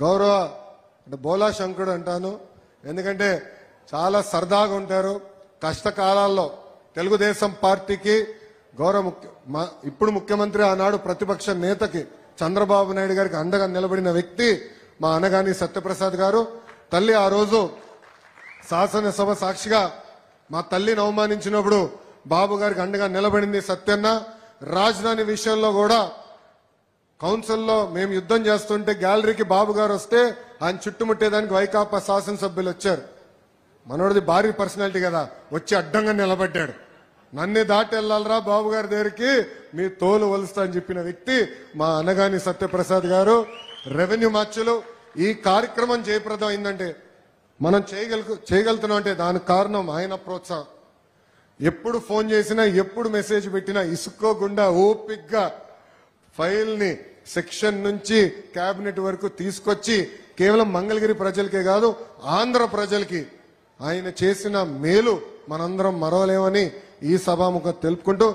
గౌరవ బోలా శంకరుడు అంటాను. ఎందుకంటే చాలా సరదాగా ఉంటారు. కష్టకాలాల్లో తెలుగుదేశం పార్టీకి గౌరవ ఇప్పుడు ముఖ్యమంత్రి, ఆనాడు ప్రతిపక్ష నేతకి చంద్రబాబు నాయుడు గారికి అండగా నిలబడిన వ్యక్తి మా అనగాని సత్యప్రసాద్ గారు. తల్లి ఆ రోజు శాసనసభ సాక్షిగా మా తల్లిని అవమానించినప్పుడు బాబు గారికి అండగా నిలబడింది సత్యన్న. రాజధాని విషయంలో కూడా కౌన్సిల్లో మేము యుద్ధం చేస్తుంటే గ్యాలరీకి బాబు గారు వస్తే ఆయన చుట్టుముట్టేదానికి వైకాపా శాసనసభ్యులు వచ్చారు. మనోడిది భారీ పర్సనాలిటీ కదా, వచ్చి అడ్డంగా నిలబడ్డాడు. నన్ను దాటి వెళ్ళాలరా బాబు గారి దగ్గరికి, మీ తోలు వలుస్తా అని చెప్పిన వ్యక్తి మా అనగాని సత్యప్రసాద్ గారు. రెవెన్యూ మార్చులు ఈ కార్యక్రమం జయప్రదం అయిందంటే, మనం చేయగలుగుతున్నాం అంటే దానికి కారణం ఆయన ప్రోత్సాహం. ఎప్పుడు ఫోన్ చేసినా, ఎప్పుడు మెసేజ్ పెట్టినా ఇసుకోకుండా ఓపిక్గా ఫైల్ ని సెక్షన్ నుంచి కేబినెట్ వరకు తీసుకొచ్చి కేవలం మంగళగిరి ప్రజలకే కాదు ఆంధ్ర ప్రజలకి ఆయన చేసిన మేలు మనందరం మరవలేమని ఈ సభాముఖం తెలుపుకుంటూ